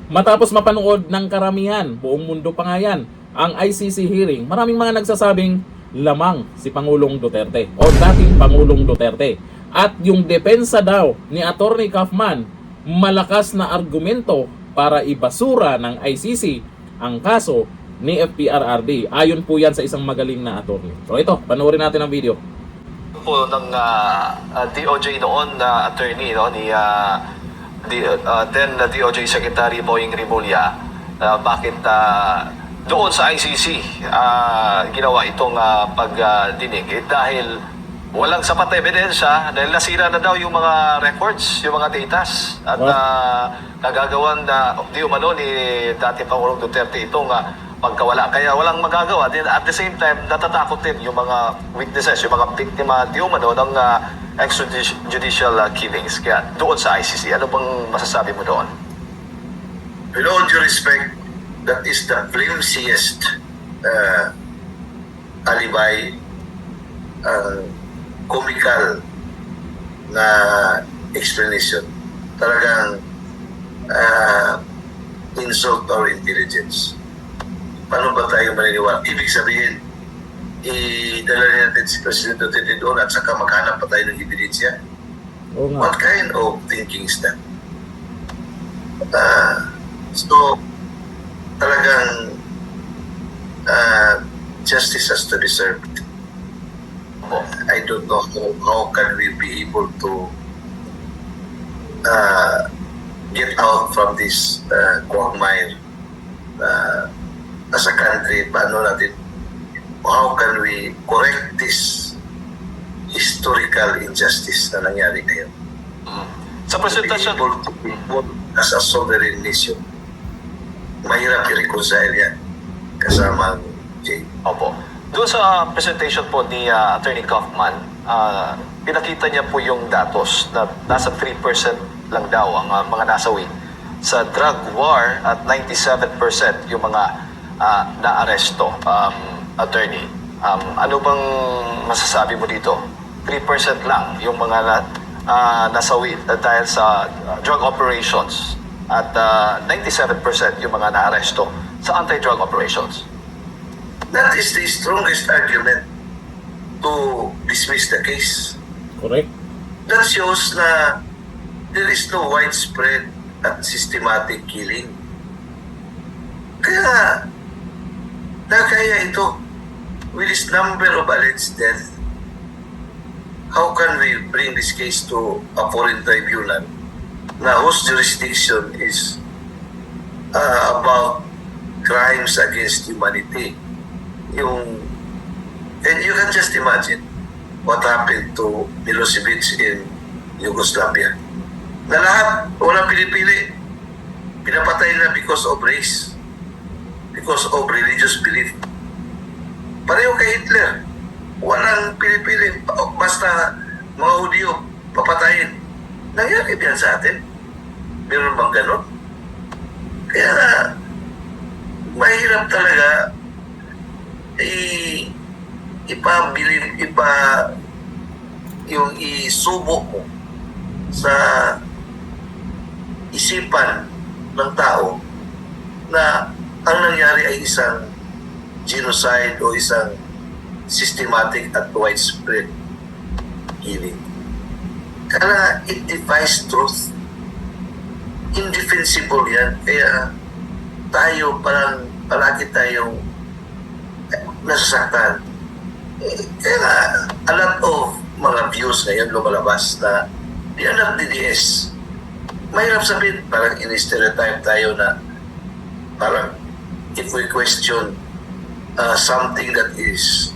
Matapos mapanood ng karamihan, buong mundo pa nga yan, ang ICC hearing, maraming mga nagsasabing lamang si Pangulong Duterte o dating Pangulong Duterte. At yung depensa daw ni Attorney Kaufman, malakas na argumento para ibasura ng ICC ang kaso ni FPRRD. Ayon po yan sa isang magaling na attorney. So ito, panoorin natin ang video. Po ng DOJ noon na attorney no ni then DOJ Secretary Boying Rimulya, bakit doon sa ICC ginawa itong pagdinig dahil walang sapat na ebidensya, dahil nasira na daw yung mga records, yung mga datas at nagagawan na di umano ni dati Pangulong Duterte itong pagkawala. Kaya walang magagawa. Then at the same time, natatakot din yung mga witnesses, yung mga biktima di umano ng extrajudicial killings. Kaya doon sa ICC, ano bang masasabi mo doon? With all due respect, that is the flimsiest alibi, comical na explanation. Talagang insult our intelligence. Paano ba tayo maniniwala? Ibig sabihin, idala natin si President Duterte doon at saka maghanap pa tayo ng ebidensya. What kind of thinking is that? So, talagang justice has to be served. I don't know how can we be able to get out from this quagmire as a country. Paano natin, how can we correct this historical injustice na nangyari ngayon? Sa presentasyon, be able to be as a sovereign nation. Mahirap i-reconcile yan kasama Jay. opo. Doon sa presentation po ni Attorney Kaufman, pinakita niya po yung datos na nasa 3% lang daw ang mga nasawi sa drug war at 97% yung mga naaresto. Attorney, ano bang masasabi mo dito? 3% lang yung mga nasawi dahil sa drug operations at 97% yung mga naaresto sa anti-drug operations. That is the strongest argument to dismiss the case. Correct. That shows na there is no widespread at systematic killing. Kaya, kaya ito, with this number of alleged deaths, how can we bring this case to a foreign tribunal na whose jurisdiction is about crimes against humanity? And you can just imagine what happened to Milosevic in Yugoslavia. Na lahat, walang pinipili. Pinapatay na because of race, because of religious belief. Pareho kay Hitler. Walang pinipili. Basta mga Hudyo, papatayin. Nangyari yan sa atin. Meron bang ganon? Kaya na, mahirap talaga yung isubo mo sa isipan ng tao na ang nangyari ay isang genocide o isang systematic at widespread killing. Kaya it defies truth. Indefensible yan. Kaya tayo palagi tayong nasasaktan. Kaya a lot of mga views ngayon lumalabas na the anak DDS. Mahirap sabihin, parang in-stereotype tayo na parang if we question something that is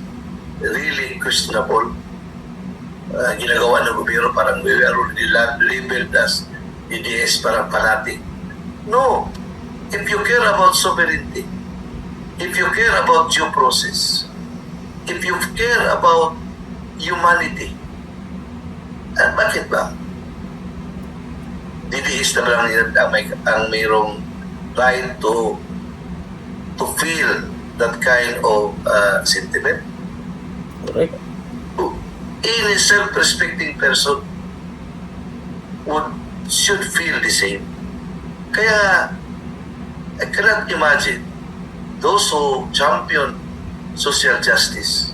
really questionable, ginagawa ng gobyerno, parang we are already labeled as DDS, parang fanatic. No. If you care about sovereignty, if you care about due process, if you care about humanity, bakit ba? DDS na lang ang mayroong right to feel that kind of sentiment? Correct. Any self-respecting person should feel the same. Kaya I cannot imagine those who champion social justice,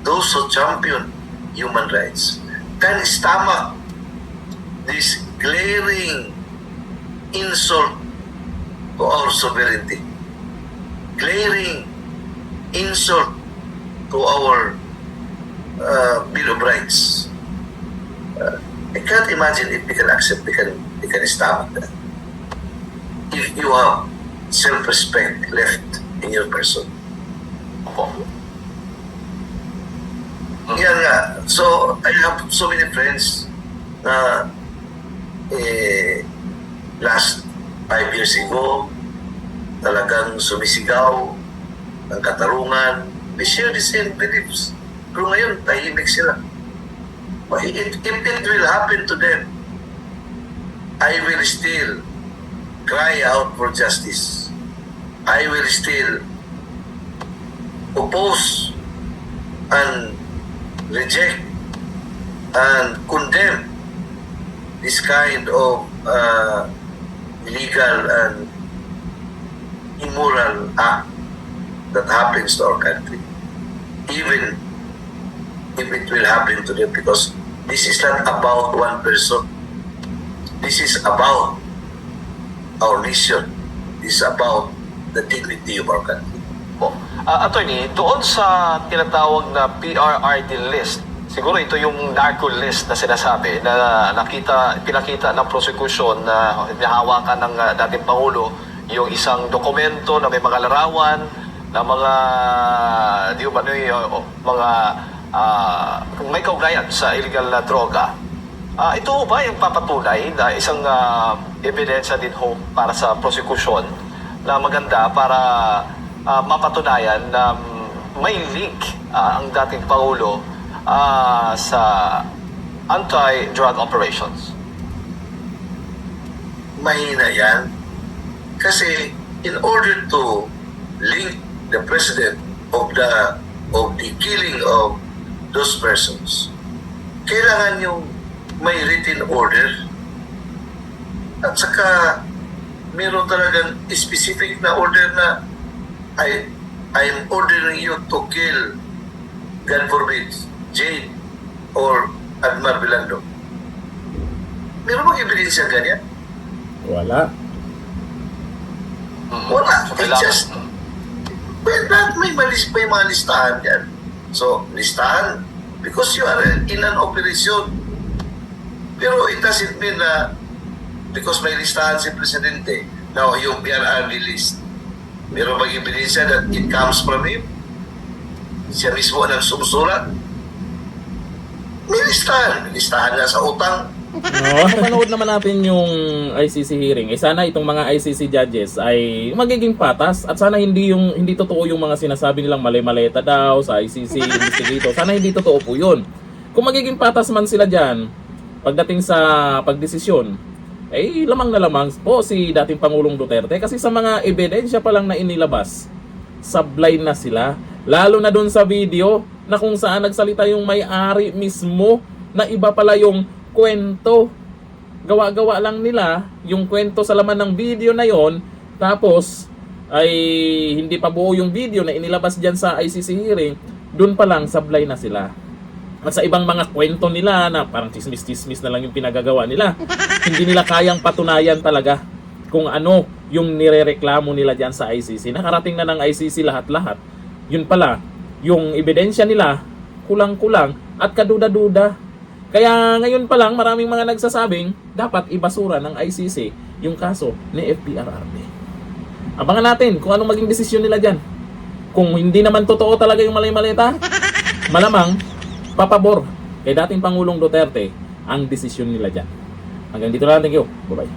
those who champion human rights, can stomach this glaring insult to our sovereignty, glaring insult to our Bill of Rights. I can't imagine if they can accept, they can stomach that. If you have self-respect left in your person. Opo. Yan nga. So, I have so many friends na last 5 years ago, talagang sumisigaw ng katarungan. They share the same beliefs. Pero ngayon, tahimik sila. But if it will happen to them, I will still cry out for justice. I will still oppose and reject and condemn this kind of illegal and immoral act that happens to our country, even if it will happen to them, because this is not about one person. This is about our nation. This is about the dignity of our country. Po. Attorney, doon sa tinatawag na PRRD list, siguro ito yung narco list na sinasabi na pinakita ng prosecution na hinahawakan ng dating Pangulo yung isang dokumento na may mga larawan na mga mga may kaugnayan sa illegal na droga. Ito ba yung papatunay na isang ebidensya din ho para sa prosecution na maganda para mapatunayan na may link ang dating Pangulo sa anti-drug operations? Mahina yan. Kasi in order to link the president of the killing of those persons, kailangan yung may written order at saka meron talagang specific na order na I am ordering you to kill, God forbid, Jade or Admar Bilando. Meron bang ebidensya ganyan? Wala. Wala. So, It's just, well, may mga listahan yan. So, listahan, because you are in an operation. Pero it doesn't mean na because may listahan si Presidente, now yung PRRD list, meron bang ebidensya that it comes from him? Siya mismo ang sumusulat? May listahan. May listahan nga sa utang. No, manood naman natin yung ICC hearing. Sana itong mga ICC judges ay magiging patas at sana hindi totoo yung mga sinasabi nilang mali-maleta daw sa ICC investigator. Sana hindi totoo po 'yun. Kung magiging patas man sila diyan pagdating sa pagdesisyon, ay lamang na lamang po si dating Pangulong Duterte kasi sa mga ebidensya pa lang na inilabas, sablay na sila. Lalo na doon sa video na kung saan nagsalita yung may-ari mismo na iba pala yung kwento. Gawa-gawa lang nila yung kwento sa laman ng video na yon, tapos ay hindi pa buo yung video na inilabas dyan sa ICC hearing, dun pa lang sablay na sila. At sa ibang mga kwento nila na parang chismis-chismis na lang yung pinagagawa nila, hindi nila kayang patunayan talaga kung ano yung nirereklamo nila dyan sa ICC. Nakarating na ng ICC lahat-lahat. Yun pala, yung ebidensya nila kulang-kulang at kaduda-duda. Kaya ngayon pa lang maraming mga nagsasabing dapat ibasura ng ICC yung kaso ni FPRRD. Abangan natin kung anong maging desisyon nila dyan. Kung hindi naman totoo talaga yung malay-maleta, malamang papabor kay dating Pangulong Duterte ang desisyon nila dyan. Hanggang dito lang. Thank you. Bye-bye.